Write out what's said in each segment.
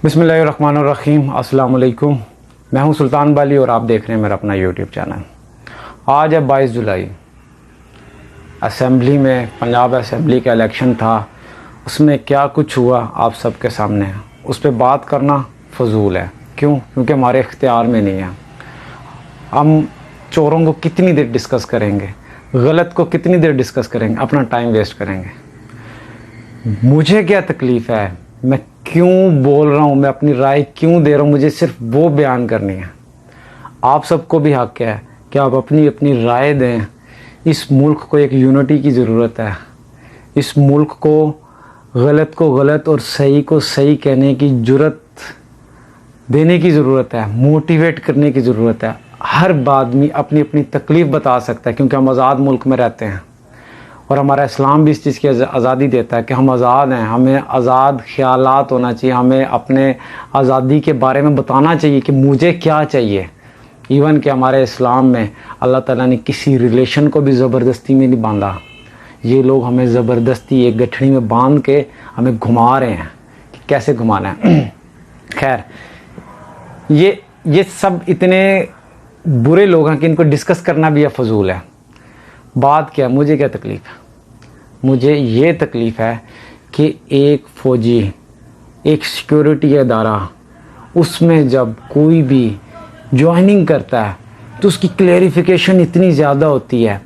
बिस्मिल्लाहिर्रहमानिर्रहीम। अस्सलाम वालेकुम। मैं हूं सुल्तान बाली और आप देख रहे हैं मेरा अपना यूट्यूब चैनल। आज है 22 जुलाई। असेंबली में पंजाब असेंबली का इलेक्शन था, उसमें क्या कुछ हुआ आप सबके सामने है। उस पर बात करना फजूल है। क्यों? क्योंकि हमारे इख्तियार में नहीं है। हम चोरों को कितनी देर डिस्कस करेंगे, गलत को कितनी देर डिस्कस करेंगे, अपना टाइम वेस्ट करेंगे। मुझे क्या तकलीफ़ है, मैं क्यों बोल रहा हूँ, मैं अपनी राय क्यों दे रहा हूँ, मुझे सिर्फ वो बयान करनी है। आप सबको भी हक़ है कि आप अपनी अपनी राय दें। इस मुल्क को एक यूनिटी की ज़रूरत है। इस मुल्क को गलत और सही को सही कहने की जुर्रत देने की ज़रूरत है, मोटिवेट करने की ज़रूरत है। हर आदमी अपनी अपनी तकलीफ़ बता सकता है, क्योंकि हम आज़ाद मुल्क में रहते हैं और हमारा इस्लाम भी इस चीज़ की आज़ादी देता है कि हम आज़ाद हैं। हमें आज़ाद ख़यालात होना चाहिए, हमें अपने आज़ादी के बारे में बताना चाहिए कि मुझे क्या चाहिए। इवन कि हमारे इस्लाम में अल्लाह ताला ने किसी रिलेशन को भी ज़बरदस्ती में नहीं बांधा। ये लोग हमें ज़बरदस्ती एक गठड़ी में बांध के हमें घुमा रहे हैं कि कैसे घुमाना है। खैर, ये सब इतने बुरे लोग हैं कि इनको डिस्कस करना भी फजूल है। बात क्या, मुझे क्या तकलीफ़ है? मुझे ये तकलीफ़ है कि एक फ़ौजी, एक सिक्योरिटी अदारा, उसमें जब कोई भी ज्वाइनिंग करता है तो उसकी क्लेरिफिकेशन इतनी ज़्यादा होती है।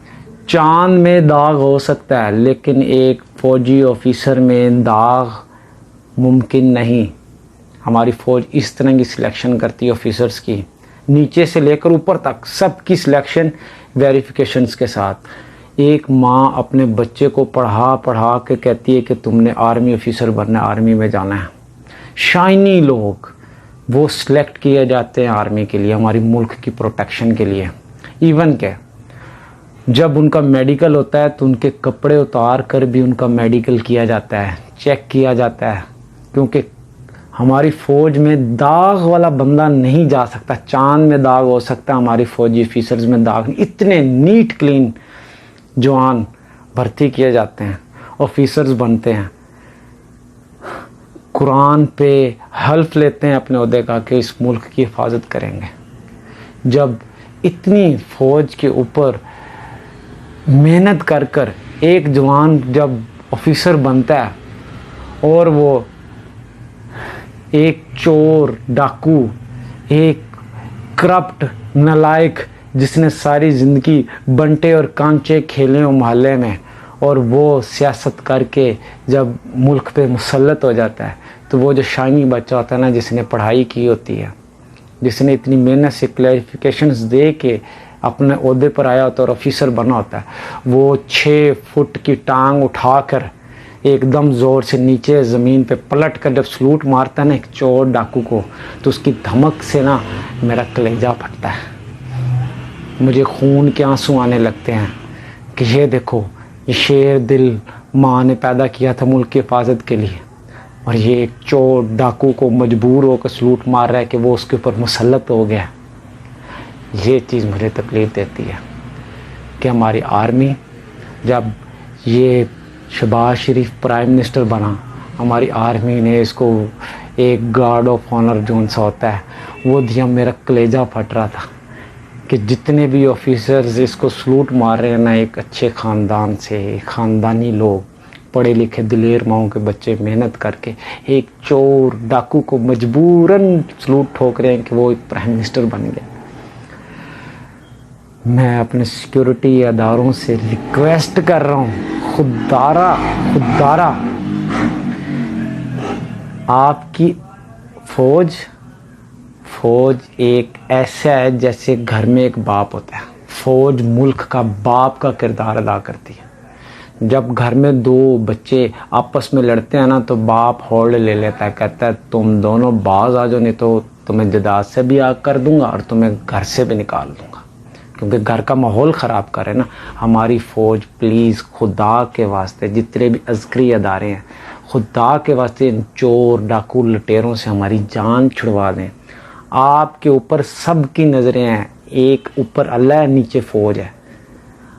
चांद में दाग हो सकता है, लेकिन एक फ़ौजी ऑफिसर में दाग मुमकिन नहीं। हमारी फ़ौज इस तरह की सिलेक्शन करती है ऑफिसर्स की, नीचे से लेकर ऊपर तक सबकी सिलेक्शन वेरिफिकेशंस के साथ। एक माँ अपने बच्चे को पढ़ा पढ़ा के कहती है कि तुमने आर्मी ऑफिसर बनना है, आर्मी में जाना है। शाइनी लोग वो सिलेक्ट किए जाते हैं आर्मी के लिए, हमारी मुल्क की प्रोटेक्शन के लिए। इवन के जब उनका मेडिकल होता है तो उनके कपड़े उतार कर भी उनका मेडिकल किया जाता है, चेक किया जाता है, क्योंकि हमारी फ़ौज में दाग वाला बंदा नहीं जा सकता। चांद में दाग हो सकता है, हमारी फ़ौजी ऑफिसर्स में दाग नहीं। इतने नीट क्लीन जवान भर्ती किए जाते हैं, ऑफिसर्स बनते हैं, कुरान पे हल्फ लेते हैं अपने ओहदे का कि इस मुल्क की हिफाजत करेंगे। जब इतनी फ़ौज के ऊपर मेहनत कर कर एक जवान जब ऑफिसर बनता है और वो एक चोर, डाकू, एक करप्ट नालायक जिसने सारी ज़िंदगी बंटे और कांचे खेले हो मोहल्ले में, और वो सियासत करके जब मुल्क पे मुसल्लत हो जाता है, तो वो जो शाइनी बच्चा होता है ना, जिसने पढ़ाई की होती है, जिसने इतनी मेहनत से क्लैरिफिकेशंस दे के अपने ओहदे पर आया होता है और ऑफिसर बना होता है, वो 6 फुट की टांग उठाकर एकदम ज़ोर से नीचे ज़मीन पे पलट कर जब सलूट मारता है ना एक चोर डाकू को, तो उसकी धमक से ना मेरा कलेजा फटता है। मुझे खून के आंसू आने लगते हैं कि ये देखो, ये शेर दिल माँ ने पैदा किया था मुल्क की हिफाजत के लिए, और ये एक चोर डाकू को मजबूर होकर सलूट मार रहा है कि वो उसके ऊपर मुसल्लत हो गया। ये चीज़ मुझे तकलीफ़ देती है कि हमारी आर्मी, जब ये शहबाज शरीफ प्राइम मिनिस्टर बना, हमारी आर्मी ने इसको एक गार्ड ऑफ ऑनर जोन सा होता है वो दिया। मेरा कलेजा फट रहा था कि जितने भी ऑफिसर्स इसको सलूट मार रहे हैं ना, एक अच्छे ख़ानदान से, ख़ानदानी लोग, पढ़े लिखे दिलेर माओं के बच्चे मेहनत करके एक चोर डाकू को मजबूरन सलूट ठोक रहे हैं कि वो एक प्राइम मिनिस्टर बन गए। मैं अपने सिक्योरिटी अदारों से रिक्वेस्ट कर रहा हूँ, खुदारा आपकी फ़ौज एक ऐसा है जैसे घर में एक बाप होता है। फ़ौज मुल्क का बाप का किरदार अदा करती है। जब घर में 2 बच्चे आपस में लड़ते हैं ना, तो बाप होल्ड ले लेता है, कहता है तुम दोनों बाज आ जाओ, नहीं तो तुम्हें जदाद से भी आग कर दूंगा और तुम्हें घर से भी निकाल दूंगा, क्योंकि घर का माहौल ख़राब करे ना। हमारी फ़ौज प्लीज़ खुदा के वास्ते, जितने भी अज़करी अदारे हैं, खुदा के वास्ते इन चोर डाकू लुटेरों से हमारी जान छुड़वा दें। आपके ऊपर सबकी नज़रें हैं, एक ऊपर अल्लाह है, नीचे फ़ौज है।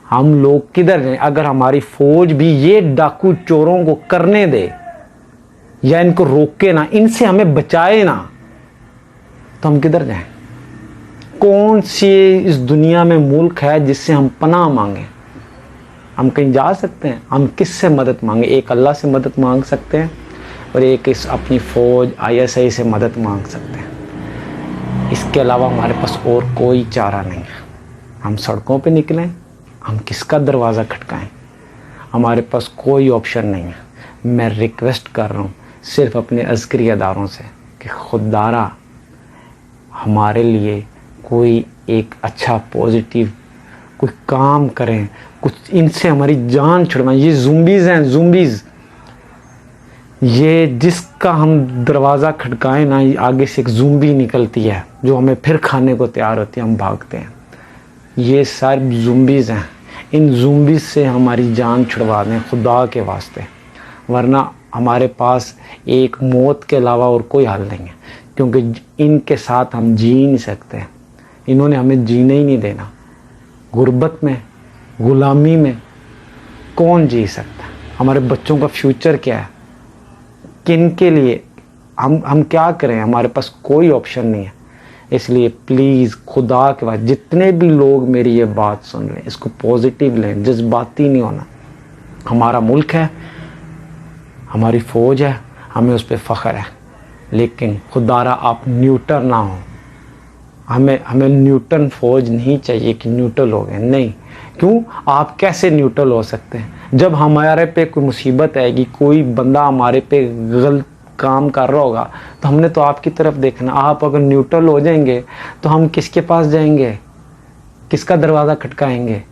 हम लोग किधर हैं? अगर हमारी फ़ौज भी ये डाकू चोरों को करने दे या इनको रोके ना, इनसे हमें बचाए ना, तो हम किधर जाएं? कौन सी इस दुनिया में मुल्क है जिससे हम पनाह मांगे? हम कहीं जा सकते हैं? हम किससे मदद मांगे? एक अल्लाह से मदद मांग सकते हैं और एक इस अपनी फ़ौज ISI से मदद मांग सकते हैं। इसके अलावा हमारे पास और कोई चारा नहीं है। हम सड़कों पे निकलें, हम किसका दरवाज़ा खटकाएं? हमारे पास कोई ऑप्शन नहीं है। मैं रिक्वेस्ट कर रहा हूँ सिर्फ अपने अस्करी अदारों से कि खुदारा हमारे लिए कोई एक अच्छा पॉजिटिव कोई काम करें, कुछ इनसे हमारी जान छुड़वाएं। ये ज़ुम्बीज़ हैं, ज़ुम्बीज़। ये जिसका हम दरवाज़ा खटकाएं ना, ये आगे से एक ज़ुम्बी निकलती है जो हमें फिर खाने को तैयार होती है, हम भागते हैं। ये सारे ज़ुम्बीज़ हैं। इन ज़ुम्बीज़ से हमारी जान छुड़वा दें खुदा के वास्ते, वरना हमारे पास एक मौत के अलावा और कोई हल नहीं है, क्योंकि इनके साथ हम जी नहीं सकते। इन्होंने हमें जीने ही नहीं देना। गुर्बत में, गुलामी में कौन जी सकता? हमारे बच्चों का फ्यूचर क्या है? किन के लिए हम क्या करें? हमारे पास कोई ऑप्शन नहीं है। इसलिए प्लीज़ खुदा के बाद जितने भी लोग मेरी ये बात सुन रहे हैं, इसको पॉजिटिव लें, जज्बाती नहीं होना। हमारा मुल्क है, हमारी फ़ौज है, हमें उस पर फ़ख्र है, लेकिन खुदारा आप न्यूट्रल ना हो। हमें न्यूटन फ़ौज नहीं चाहिए कि न्यूट्रल हो गए, नहीं। क्यों? आप कैसे न्यूट्रल हो सकते हैं? जब हमारे पे कोई मुसीबत आएगी, कोई बंदा हमारे पे गलत काम कर रहा होगा, तो हमने तो आपकी तरफ देखना। आप अगर न्यूट्रल हो जाएंगे तो हम किसके पास जाएंगे? किसका दरवाज़ा खटकाएंगे?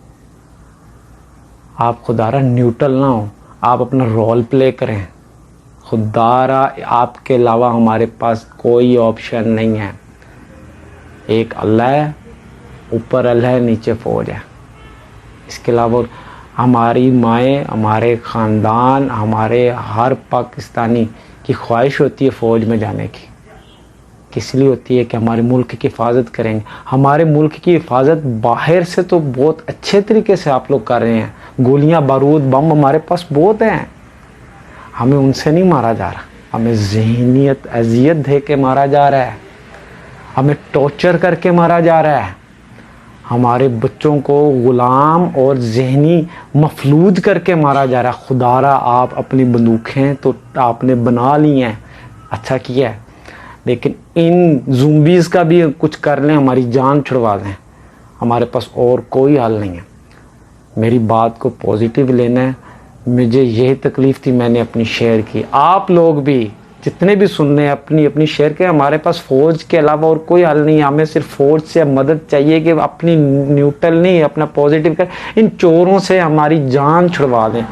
आप खुदारा न्यूट्रल ना हो, आप अपना रोल प्ले करें। खुदारा आपके अलावा हमारे पास कोई ऑप्शन नहीं है। एक अल्लाह है, ऊपर अल्लाह है, नीचे फ़ौज है। इसके अलावा हमारी माएँ, हमारे ख़ानदान, हमारे हर पाकिस्तानी की ख्वाहिश होती है फ़ौज में जाने की। किस लिए होती है? कि हमारे मुल्क की हिफाजत करेंगे। हमारे मुल्क की हिफाजत बाहर से तो बहुत अच्छे तरीके से आप लोग कर रहे हैं। गोलियां, बारूद, बम हमारे पास बहुत हैं। हमें उनसे नहीं मारा जा रहा, हमें ज़हनियत अजियत दे के मारा जा रहा है, हमें टॉर्चर करके मारा जा रहा है। हमारे बच्चों को ग़ुलाम और ज़हनी मफलूज करके मारा जा रहा है। खुदारा आप अपनी बंदूकें तो आपने बना ली हैं, अच्छा किया है, लेकिन इन ज़ुम्बीज़ का भी कुछ कर लें, हमारी जान छुड़वा दें। हमारे पास और कोई हल नहीं है। मेरी बात को पॉजिटिव लेना है। मुझे यही तकलीफ़ थी, मैंने अपनी शेयर की। आप लोग भी जितने भी सुन रहे हैं अपनी अपनी शेयर के। हमारे पास फ़ौज के अलावा और कोई हल नहीं है। हमें सिर्फ फ़ौज से मदद चाहिए कि अपनी न्यूट्रल नहीं, अपना पॉजिटिव कर। इन चोरों से हमारी जान छुड़वा दें।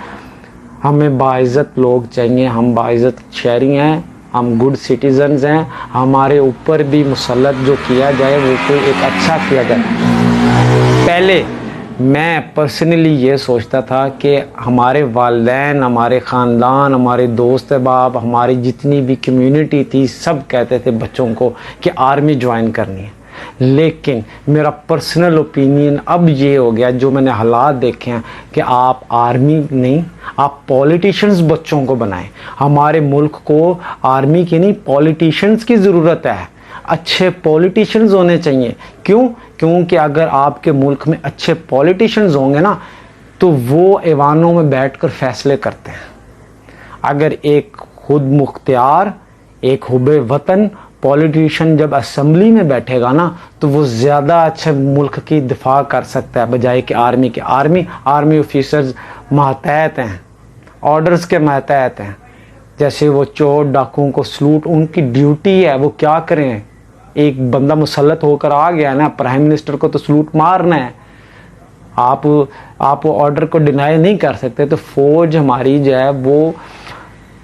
हमें बाइज़्ज़त लोग चाहिए, हम बाइज़्ज़त शहरी हैं, हम गुड सिटीजन्स हैं। हमारे ऊपर भी मुसल्लत जो किया जाए वो कोई एक अच्छा किया जाए। पहले मैं पर्सनली ये सोचता था कि हमारे वालिदैन, हमारे ख़ानदान, हमारे दोस्त अहबाब, हमारी जितनी भी कम्युनिटी थी, सब कहते थे बच्चों को कि आर्मी ज्वाइन करनी है। लेकिन मेरा पर्सनल ओपिनियन अब ये हो गया, जो मैंने हालात देखे हैं, कि आप आर्मी नहीं, आप पॉलिटिशियंस बच्चों को बनाएं। हमारे मुल्क को आर्मी की नहीं, पॉलिटिशियंस की ज़रूरत है। अच्छे पॉलिटिशियंस होने चाहिए। क्यों? क्योंकि अगर आपके मुल्क में अच्छे पॉलिटिशियंस होंगे ना, तो वो ऐवानों में बैठकर फैसले करते हैं। अगर एक खुद मुख्तियार, एक हुबे वतन पॉलिटिशियन जब असेंबली में बैठेगा ना, तो वो ज़्यादा अच्छे मुल्क की दिफा कर सकता है बजाय कि आर्मी के। आर्मी ऑफिसर्स मातहत हैं, ऑर्डर्स के मातहत हैं। जैसे वो चोर डाकुओं को सलूट, उनकी ड्यूटी है, वो क्या करें? एक बंदा मुसल्लत होकर आ गया ना, प्राइम मिनिस्टर को तो सलूट मारना है। आप ऑर्डर को डिनाई नहीं कर सकते। तो फौज हमारी जो है वो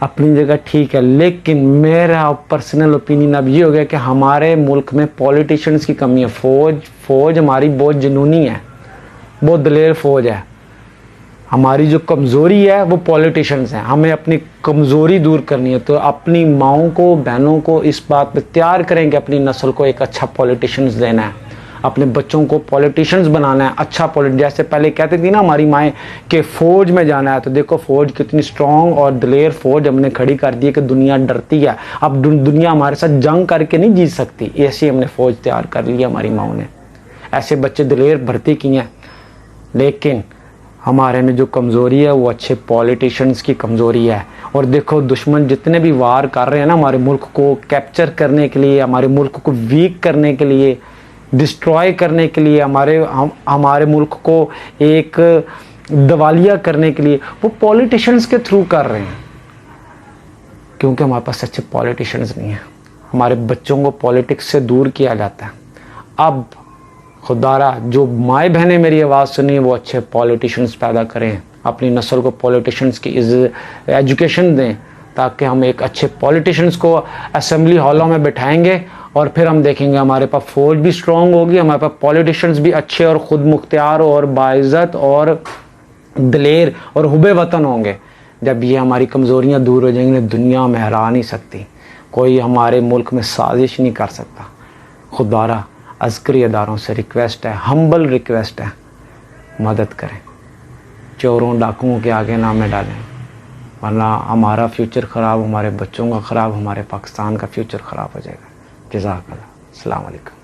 अपनी जगह ठीक है, लेकिन मेरा पर्सनल ओपिनियन अब ये हो गया कि हमारे मुल्क में पॉलिटिशियंस की कमी है। फौज हमारी बहुत जुनूनी है, बहुत दलेर फौज है। हमारी जो कमज़ोरी है वो पॉलिटिशियंस हैं। हमें अपनी कमज़ोरी दूर करनी है, तो अपनी माओं को, बहनों को इस बात पर तैयार करें कि अपनी नस्ल को एक अच्छा पॉलिटिशियंस देना है। अपने बच्चों को पॉलिटिशियंस बनाना है, अच्छा जैसे पहले कहते थी ना हमारी माएँ कि फ़ौज में जाना है, तो देखो फ़ौज कितनी स्ट्रॉन्ग और दिलेर फ़ौज हमने खड़ी कर दी है कि दुनिया डरती है। अब दुनिया हमारे साथ जंग करके नहीं जीत सकती, ऐसी हमने फ़ौज तैयार कर ली हमारी माओ ने। ऐसे बच्चे दिलेर भर्ती किए हैं। लेकिन हमारे में जो कमज़ोरी है वो अच्छे पॉलिटिशियंस की कमज़ोरी है। और देखो दुश्मन जितने भी वार कर रहे हैं ना हमारे मुल्क को कैप्चर करने के लिए, हमारे मुल्क को वीक करने के लिए, डिस्ट्रॉय करने के लिए, हमारे मुल्क को एक दिवालिया करने के लिए, वो पॉलिटिशियंस के थ्रू कर रहे हैं। क्योंकि हमारे पास अच्छे पॉलिटिशियंस नहीं हैं। हमारे बच्चों को पॉलिटिक्स से दूर किया जाता है। अब खुदारा जो माए बहनें मेरी आवाज़ सुनी वो अच्छे पॉलिटिशियंस पैदा करें, अपनी नस्ल को पॉलिटिशियंस की एजुकेशन दें, ताकि हम एक अच्छे पॉलिटिशियंस को असेंबली हॉलों में बिठाएंगे और फिर हम देखेंगे हमारे पास फौज भी स्ट्रॉन्ग होगी, हमारे पास पॉलिटिशियंस भी अच्छे और ख़ुद मुख्तियार और बाइज़्ज़त और दिलेर और हुबे वतन होंगे। जब ये हमारी कमज़ोरियाँ दूर हो जाएंगी, दुनिया में हरा नहीं सकती, कोई हमारे मुल्क में साजिश नहीं कर सकता। खुदारा अस्करी अदारों से रिक्वेस्ट है, हम्बल रिक्वेस्ट है, मदद करें, चोरों डाकुओं के आगे ना में डालें, वरना हमारा फ्यूचर ख़राब, हमारे बच्चों का ख़राब, हमारे पाकिस्तान का फ्यूचर ख़राब हो जाएगा। जज़ाकल्लाह। अस्सलाम वालेकुम।